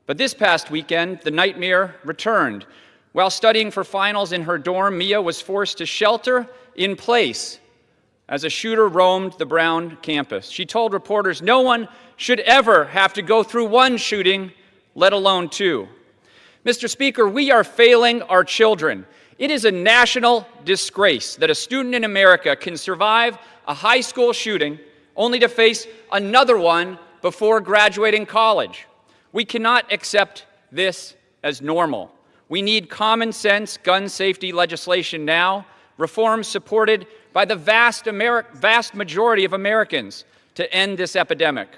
But this past weekend, the nightmare returned. While studying for finals in her dorm, Mia was forced to shelter in place as a shooter roamed the Brown campus. She told reporters, "No one should ever have to go through one shooting, let alone two." Mr. Speaker, we are failing our children. It is a national disgrace that a student in America can survive a high school shooting only to face another one before graduating college. We cannot accept this as normal. We need common sense gun safety legislation now, reforms supported by the vast majority of Americans to end this epidemic.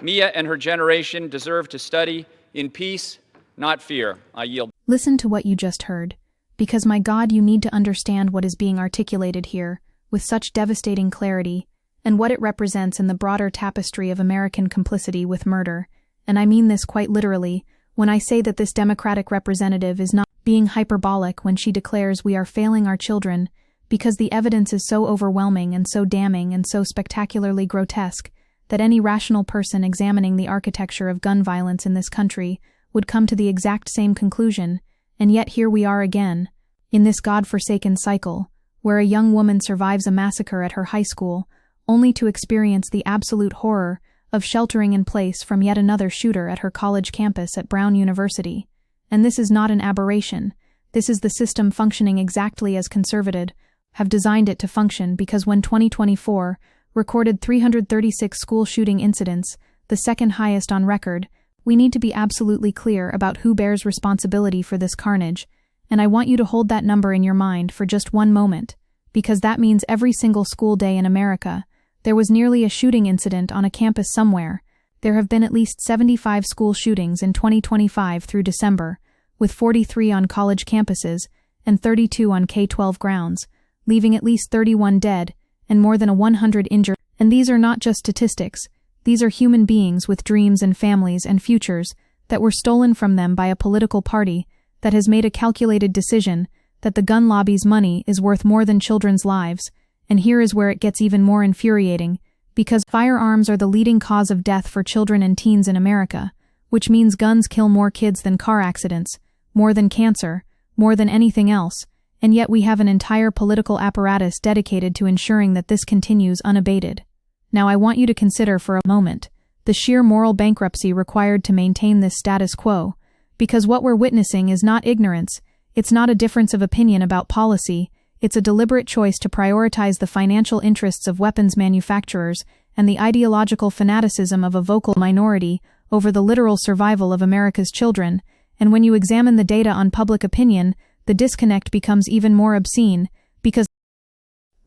Mia and her generation deserve to study in peace, not fear. I yield. Listen to what you just heard, because my God, you need to understand what is being articulated here with such devastating clarity and what it represents in the broader tapestry of American complicity with murder. And I mean this quite literally when I say that this Democratic representative is not being hyperbolic when she declares we are failing our children, because the evidence is so overwhelming and so damning and so spectacularly grotesque that any rational person examining the architecture of gun violence in this country would come to the exact same conclusion. And yet here we are again, in this God-forsaken cycle, where a young woman survives a massacre at her high school, only to experience the absolute horror of sheltering in place from yet another shooter at her college campus at Brown University. And this is not an aberration. This is the system functioning exactly as conservatives have designed it to function, because when 2024 recorded 336 school shooting incidents, the second highest on record, we need to be absolutely clear about who bears responsibility for this carnage. And I want you to hold that number in your mind for just one moment, because that means every single school day in America, there was nearly a shooting incident on a campus somewhere. There have been at least 75 school shootings in 2025 through December, with 43 on college campuses and 32 on K-12 grounds, leaving at least 31 dead and more than 100 injured. And these are not just statistics. These are human beings with dreams and families and futures that were stolen from them by a political party that has made a calculated decision that the gun lobby's money is worth more than children's lives. And here is where it gets even more infuriating, because firearms are the leading cause of death for children and teens in America, which means guns kill more kids than car accidents, more than cancer, more than anything else, and yet we have an entire political apparatus dedicated to ensuring that this continues unabated. Now I want you to consider for a moment the sheer moral bankruptcy required to maintain this status quo, because what we're witnessing is not ignorance, it's not a difference of opinion about policy, it's a deliberate choice to prioritize the financial interests of weapons manufacturers and the ideological fanaticism of a vocal minority over the literal survival of America's children. And when you examine the data on public opinion, the disconnect becomes even more obscene, because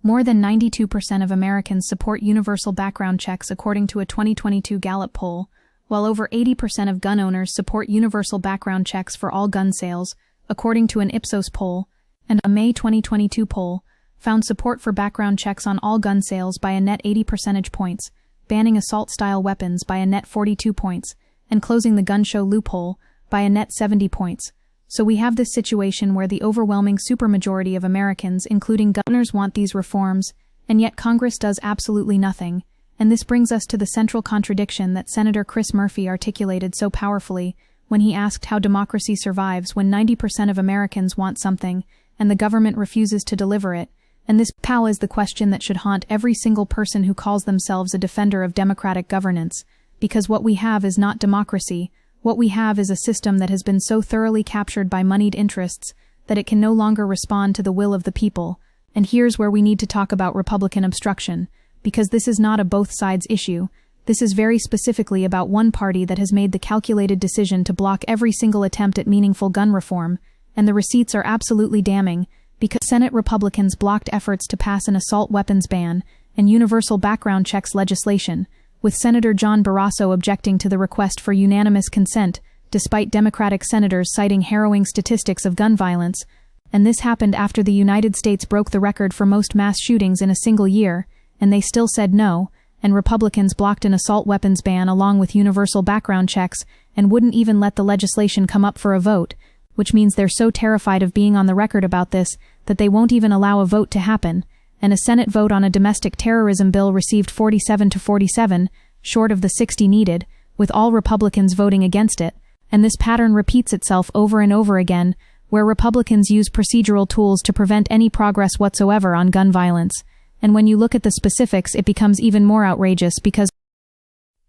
more than 92% of Americans support universal background checks according to a 2022 Gallup poll, while over 80% of gun owners support universal background checks for all gun sales, according to an Ipsos poll, and a May 2022 poll found support for background checks on all gun sales by a net 80 percentage points, banning assault-style weapons by a net 42 points, and closing the gun show loophole by a net 70 points. So we have this situation where the overwhelming supermajority of Americans, including governors, want these reforms, and yet Congress does absolutely nothing. And this brings us to the central contradiction that Senator Chris Murphy articulated so powerfully when he asked how democracy survives when 90% of Americans want something and the government refuses to deliver it. And this, pal, is the question that should haunt every single person who calls themselves a defender of democratic governance, because what we have is not democracy. What we have is a system that has been so thoroughly captured by moneyed interests that it can no longer respond to the will of the people. And here's where we need to talk about Republican obstruction, because this is not a both sides issue. This is very specifically about one party that has made the calculated decision to block every single attempt at meaningful gun reform, and the receipts are absolutely damning, because Senate Republicans blocked efforts to pass an assault weapons ban and universal background checks legislation, with Senator John Barrasso objecting to the request for unanimous consent, despite Democratic senators citing harrowing statistics of gun violence. And this happened after the United States broke the record for most mass shootings in a single year, and they still said no, and Republicans blocked an assault weapons ban along with universal background checks and wouldn't even let the legislation come up for a vote, which means they're so terrified of being on the record about this that they won't even allow a vote to happen. And a Senate vote on a domestic terrorism bill received 47 to 47, short of the 60 needed, with all Republicans voting against it. And this pattern repeats itself over and over again, where Republicans use procedural tools to prevent any progress whatsoever on gun violence. And when you look at the specifics, it becomes even more outrageous because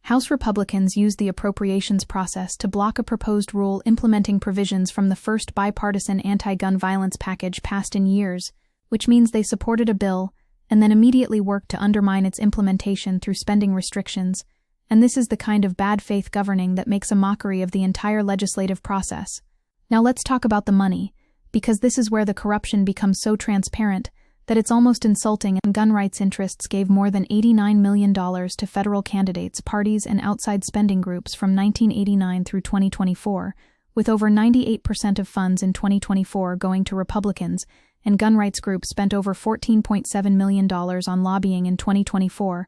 House Republicans used the appropriations process to block a proposed rule implementing provisions from the first bipartisan anti-gun violence package passed in years, which means they supported a bill and then immediately worked to undermine its implementation through spending restrictions. And this is the kind of bad faith governing that makes a mockery of the entire legislative process. Now let's talk about the money, because this is where the corruption becomes so transparent that it's almost insulting, and gun rights interests gave more than $89 million to federal candidates, parties, and outside spending groups from 1989 through 2024, with over 98% of funds in 2024 going to Republicans, and gun rights groups spent over $14.7 million on lobbying in 2024.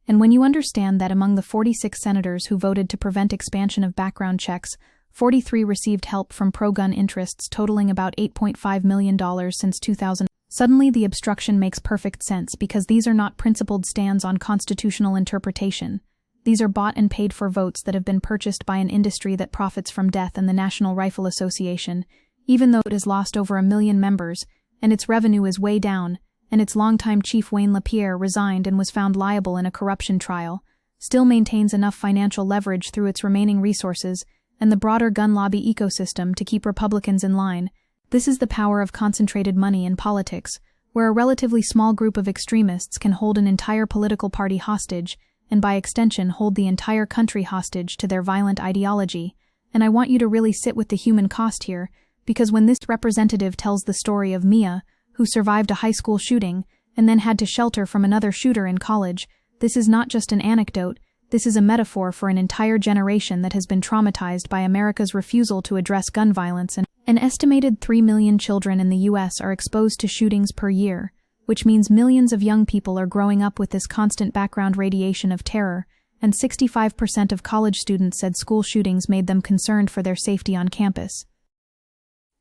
And when you understand that among the 46 senators who voted to prevent expansion of background checks, 43 received help from pro-gun interests totaling about $8.5 million since 2000, suddenly the obstruction makes perfect sense, because these are not principled stands on constitutional interpretation. These are bought and paid for votes that have been purchased by an industry that profits from death and the National Rifle Association, even though it has lost over 1 million members, and its revenue is way down, and its longtime chief Wayne LaPierre resigned and was found liable in a corruption trial, still maintains enough financial leverage through its remaining resources and the broader gun lobby ecosystem to keep Republicans in line. This is the power of concentrated money in politics, where a relatively small group of extremists can hold an entire political party hostage, and by extension hold the entire country hostage to their violent ideology. And I want you to really sit with the human cost here, because when this representative tells the story of Mia, who survived a high school shooting and then had to shelter from another shooter in college, this is not just an anecdote, this is a metaphor for an entire generation that has been traumatized by America's refusal to address gun violence. And an estimated 3 million children in the U.S. are exposed to shootings per year, which means millions of young people are growing up with this constant background radiation of terror, and 65% of college students said school shootings made them concerned for their safety on campus.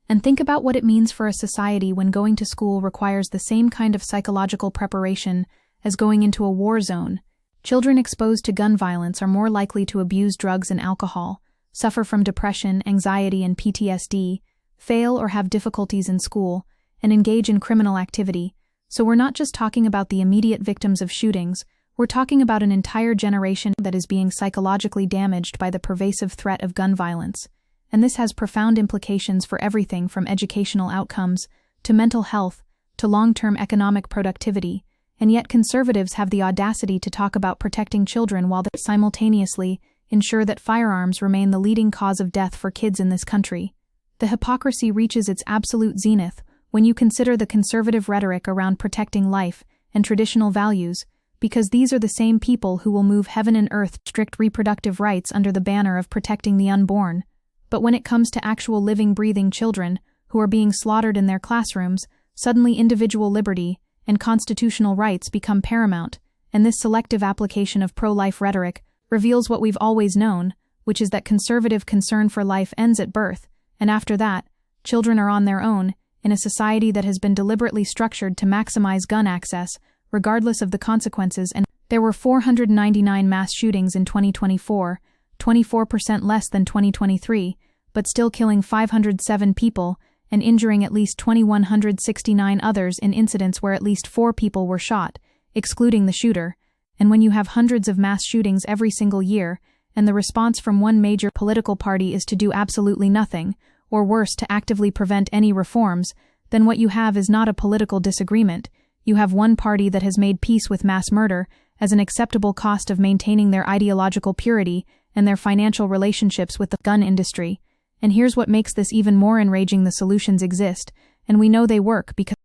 And think about what it means for a society when going to school requires the same kind of psychological preparation as going into a war zone. Children exposed to gun violence are more likely to abuse drugs and alcohol, suffer from depression, anxiety, and PTSD, fail or have difficulties in school, and engage in criminal activity. So we're not just talking about the immediate victims of shootings, we're talking about an entire generation that is being psychologically damaged by the pervasive threat of gun violence. And this has profound implications for everything from educational outcomes, to mental health, to long-term economic productivity. And yet conservatives have the audacity to talk about protecting children while they simultaneously ensure that firearms remain the leading cause of death for kids in this country. The hypocrisy reaches its absolute zenith when you consider the conservative rhetoric around protecting life and traditional values, because these are the same people who will move heaven and earth strict reproductive rights under the banner of protecting the unborn. But when it comes to actual living, breathing children who are being slaughtered in their classrooms, suddenly individual liberty and constitutional rights become paramount, and this selective application of pro-life rhetoric reveals what we've always known, which is that conservative concern for life ends at birth, and after that, children are on their own, in a society that has been deliberately structured to maximize gun access, regardless of the consequences. And there were 499 mass shootings in 2024, 24% less than 2023, but still killing 507 people, and injuring at least 2,169 others in incidents where at least 4 people were shot, excluding the shooter. And when you have hundreds of mass shootings every single year, and the response from one major political party is to do absolutely nothing, or worse, to actively prevent any reforms, then what you have is not a political disagreement. You have one party that has made peace with mass murder as an acceptable cost of maintaining their ideological purity and their financial relationships with the gun industry. And here's what makes this even more enraging: the solutions exist, and we know they work because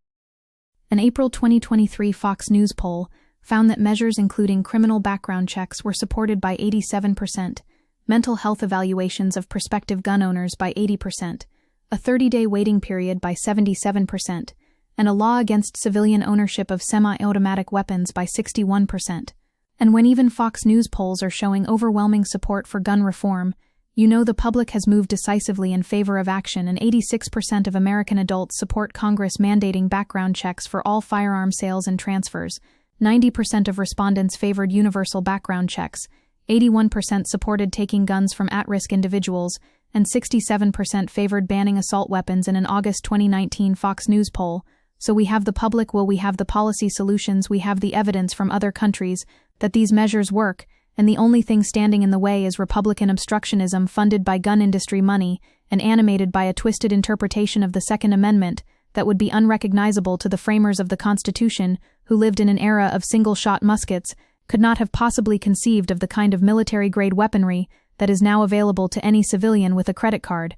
an April 2023 Fox News poll found that measures including criminal background checks were supported by 87%, mental health evaluations of prospective gun owners by 80%, a 30-day waiting period by 77%, and a law against civilian ownership of semi-automatic weapons by 61%. And when even Fox News polls are showing overwhelming support for gun reform, you know the public has moved decisively in favor of action, and 86% of American adults support Congress mandating background checks for all firearm sales and transfers. 90% of respondents favored universal background checks, 81% supported taking guns from at-risk individuals, and 67% favored banning assault weapons in an August 2019 Fox News poll. So we have the public will, we have the policy solutions, we have the evidence from other countries that these measures work, and the only thing standing in the way is Republican obstructionism funded by gun industry money and animated by a twisted interpretation of the Second Amendment that would be unrecognizable to the framers of the Constitution, who lived in an era of single-shot muskets, could not have possibly conceived of the kind of military-grade weaponry that is now available to any civilian with a credit card.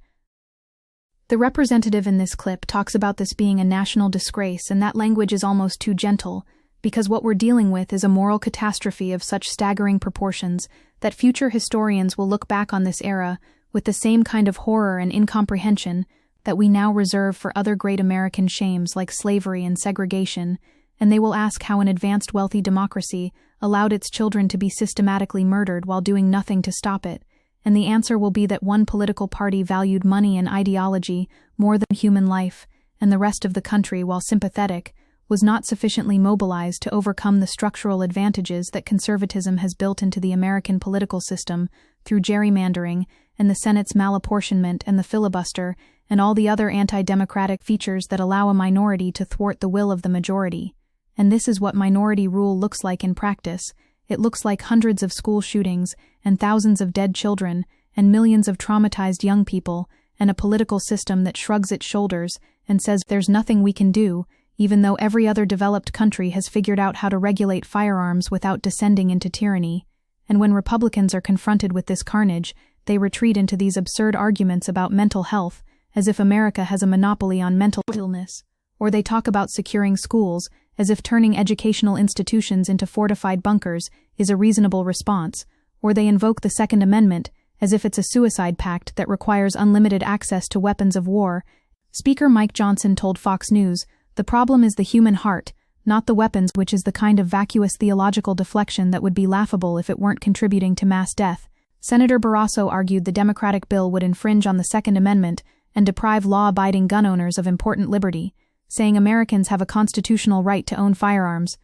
The representative in this clip talks about this being a national disgrace, and that language is almost too gentle, because what we're dealing with is a moral catastrophe of such staggering proportions that future historians will look back on this era with the same kind of horror and incomprehension that we now reserve for other great American shames like slavery and segregation, and they will ask how an advanced wealthy democracy allowed its children to be systematically murdered while doing nothing to stop it, and the answer will be that one political party valued money and ideology more than human life, and the rest of the country, while sympathetic, was not sufficiently mobilized to overcome the structural advantages that conservatism has built into the American political system through gerrymandering and the Senate's malapportionment and the filibuster and all the other anti-democratic features that allow a minority to thwart the will of the majority. And this is what minority rule looks like in practice. It looks like hundreds of school shootings and thousands of dead children and millions of traumatized young people and a political system that shrugs its shoulders and says there's nothing we can do, even though every other developed country has figured out how to regulate firearms without descending into tyranny. And when Republicans are confronted with this carnage, they retreat into these absurd arguments about mental health, as if America has a monopoly on mental illness. Or they talk about securing schools, as if turning educational institutions into fortified bunkers is a reasonable response. Or they invoke the Second Amendment, as if it's a suicide pact that requires unlimited access to weapons of war. Speaker Mike Johnson told Fox News, "The problem is the human heart, not the weapons," which is the kind of vacuous theological deflection that would be laughable if it weren't contributing to mass death. Senator Barrasso argued the Democratic bill would infringe on the Second Amendment and deprive law-abiding gun owners of important liberty, saying Americans have a constitutional right to own firearms,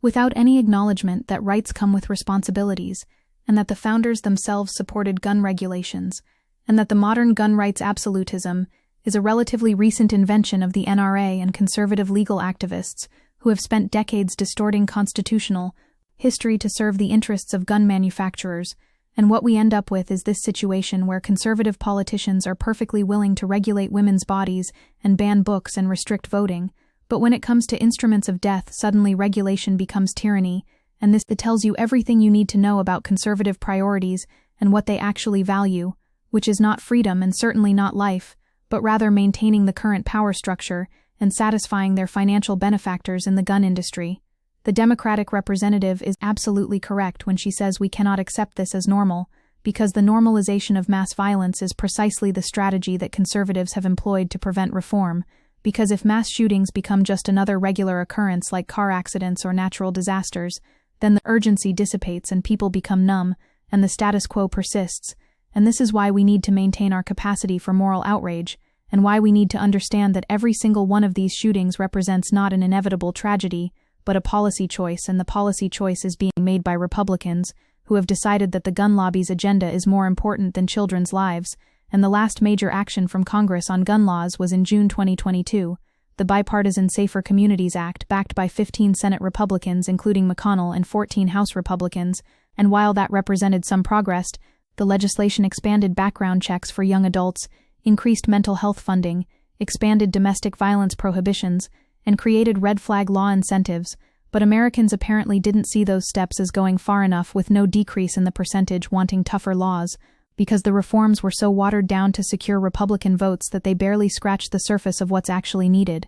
without any acknowledgement that rights come with responsibilities, and that the founders themselves supported gun regulations, and that the modern gun rights absolutism is a relatively recent invention of the NRA and conservative legal activists who have spent decades distorting constitutional history to serve the interests of gun manufacturers. And what we end up with is this situation where conservative politicians are perfectly willing to regulate women's bodies and ban books and restrict voting, but when it comes to instruments of death, suddenly regulation becomes tyranny, and this tells you everything you need to know about conservative priorities and what they actually value, which is not freedom and certainly not life, but rather maintaining the current power structure and satisfying their financial benefactors in the gun industry. The Democratic representative is absolutely correct when she says we cannot accept this as normal, because the normalization of mass violence is precisely the strategy that conservatives have employed to prevent reform, because if mass shootings become just another regular occurrence like car accidents or natural disasters, then the urgency dissipates and people become numb, and the status quo persists. And this is why we need to maintain our capacity for moral outrage, and why we need to understand that every single one of these shootings represents not an inevitable tragedy, but a policy choice, and the policy choice is being made by Republicans, who have decided that the gun lobby's agenda is more important than children's lives, and the last major action from Congress on gun laws was in June 2022, the Bipartisan Safer Communities Act, backed by 15 Senate Republicans including McConnell and 14 House Republicans, and while that represented some progress, the legislation expanded background checks for young adults, increased mental health funding, expanded domestic violence prohibitions, and created red flag law incentives, but Americans apparently didn't see those steps as going far enough, with no decrease in the percentage wanting tougher laws, because the reforms were so watered down to secure Republican votes that they barely scratched the surface of what's actually needed.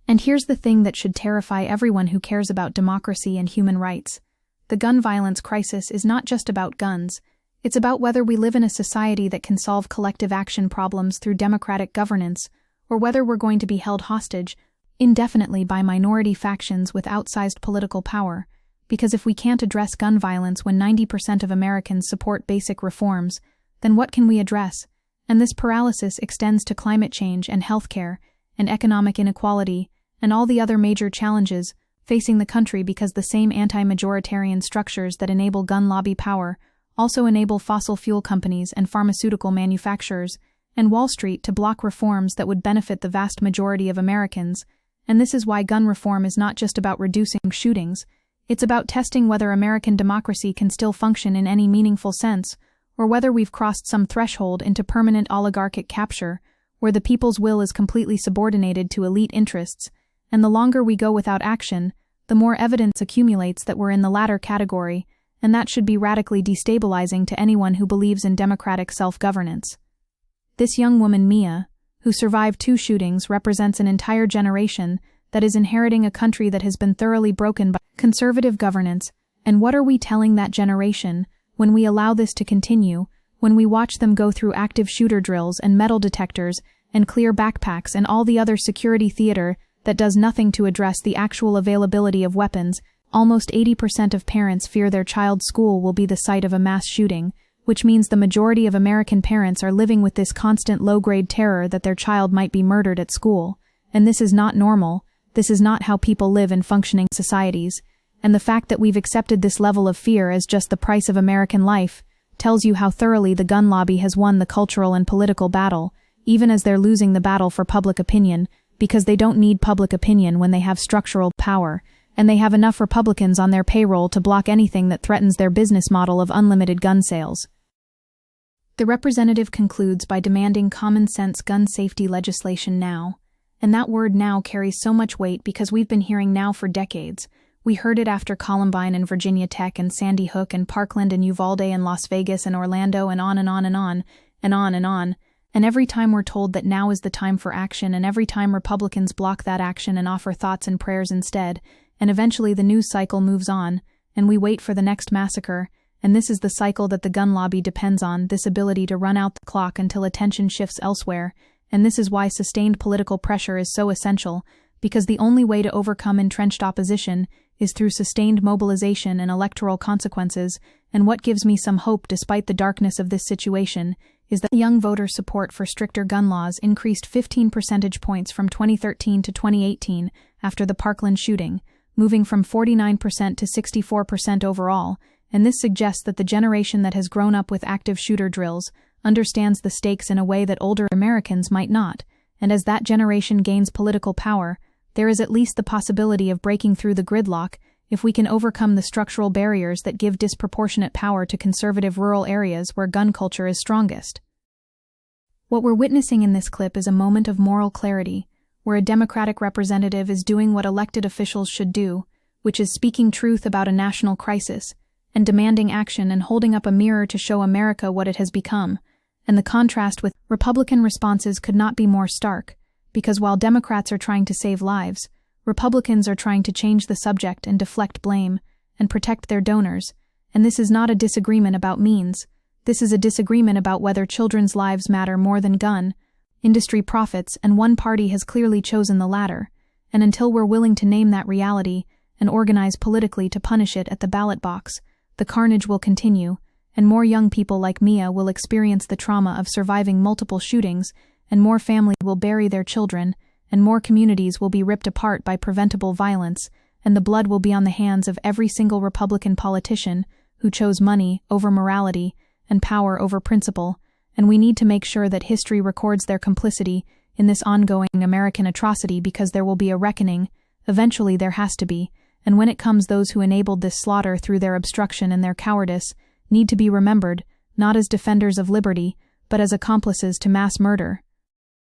And here's the thing that should terrify everyone who cares about democracy and human rights. The gun violence crisis is not just about guns. It's about whether we live in a society that can solve collective action problems through democratic governance, or whether we're going to be held hostage indefinitely by minority factions with outsized political power. Because if we can't address gun violence when 90% of Americans support basic reforms, then what can we address? And this paralysis extends to climate change and healthcare and economic inequality and all the other major challenges facing the country, because the same anti-majoritarian structures that enable gun lobby power also enable fossil fuel companies and pharmaceutical manufacturers and Wall Street to block reforms that would benefit the vast majority of Americans. And this is why gun reform is not just about reducing shootings, it's about testing whether American democracy can still function in any meaningful sense, or whether we've crossed some threshold into permanent oligarchic capture, where the people's will is completely subordinated to elite interests. And the longer we go without action, the more evidence accumulates that we're in the latter category, and that should be radically destabilizing to anyone who believes in democratic self-governance. This young woman, Mia, who survived 2 shootings, represents an entire generation that is inheriting a country that has been thoroughly broken by conservative governance. And what are we telling that generation when we allow this to continue, when we watch them go through active shooter drills and metal detectors and clear backpacks and all the other security theater that does nothing to address the actual availability of weapons? Almost 80% of parents fear their child's school will be the site of a mass shooting, which means the majority of American parents are living with this constant low-grade terror that their child might be murdered at school. And this is not normal. This is not how people live in functioning societies. And the fact that we've accepted this level of fear as just the price of American life tells you how thoroughly the gun lobby has won the cultural and political battle, even as they're losing the battle for public opinion, because they don't need public opinion when they have structural power, and they have enough Republicans on their payroll to block anything that threatens their business model of unlimited gun sales. The representative concludes by demanding common-sense gun safety legislation now. And that word now carries so much weight because we've been hearing now for decades. We heard it after Columbine and Virginia Tech and Sandy Hook and Parkland and Uvalde and Las Vegas and Orlando and on and on and on and on and on. And every time we're told that now is the time for action, and every time Republicans block that action and offer thoughts and prayers instead, and eventually the news cycle moves on, and we wait for the next massacre. And this is the cycle that the gun lobby depends on, this ability to run out the clock until attention shifts elsewhere. And this is why sustained political pressure is so essential, because the only way to overcome entrenched opposition is through sustained mobilization and electoral consequences. And what gives me some hope despite the darkness of this situation is that young voter support for stricter gun laws increased 15 percentage points from 2013 to 2018 after the Parkland shooting, moving from 49% to 64% overall. And this suggests that the generation that has grown up with active shooter drills understands the stakes in a way that older Americans might not. And as that generation gains political power, there is at least the possibility of breaking through the gridlock if we can overcome the structural barriers that give disproportionate power to conservative rural areas where gun culture is strongest. What we're witnessing in this clip is a moment of moral clarity, where a Democratic representative is doing what elected officials should do, which is speaking truth about a national crisis, and demanding action and holding up a mirror to show America what it has become. And the contrast with Republican responses could not be more stark, because while Democrats are trying to save lives, Republicans are trying to change the subject and deflect blame and protect their donors. And this is not a disagreement about means. This is a disagreement about whether children's lives matter more than gun industry profits, and one party has clearly chosen the latter. And until we're willing to name that reality and organize politically to punish it at the ballot box, the carnage will continue, and more young people like Mia will experience the trauma of surviving multiple shootings, and more families will bury their children, and more communities will be ripped apart by preventable violence, and the blood will be on the hands of every single Republican politician who chose money over morality and power over principle. And we need to make sure that history records their complicity in this ongoing American atrocity, because there will be a reckoning. Eventually there has to be. And when it comes, those who enabled this slaughter through their obstruction and their cowardice need to be remembered, not as defenders of liberty, but as accomplices to mass murder.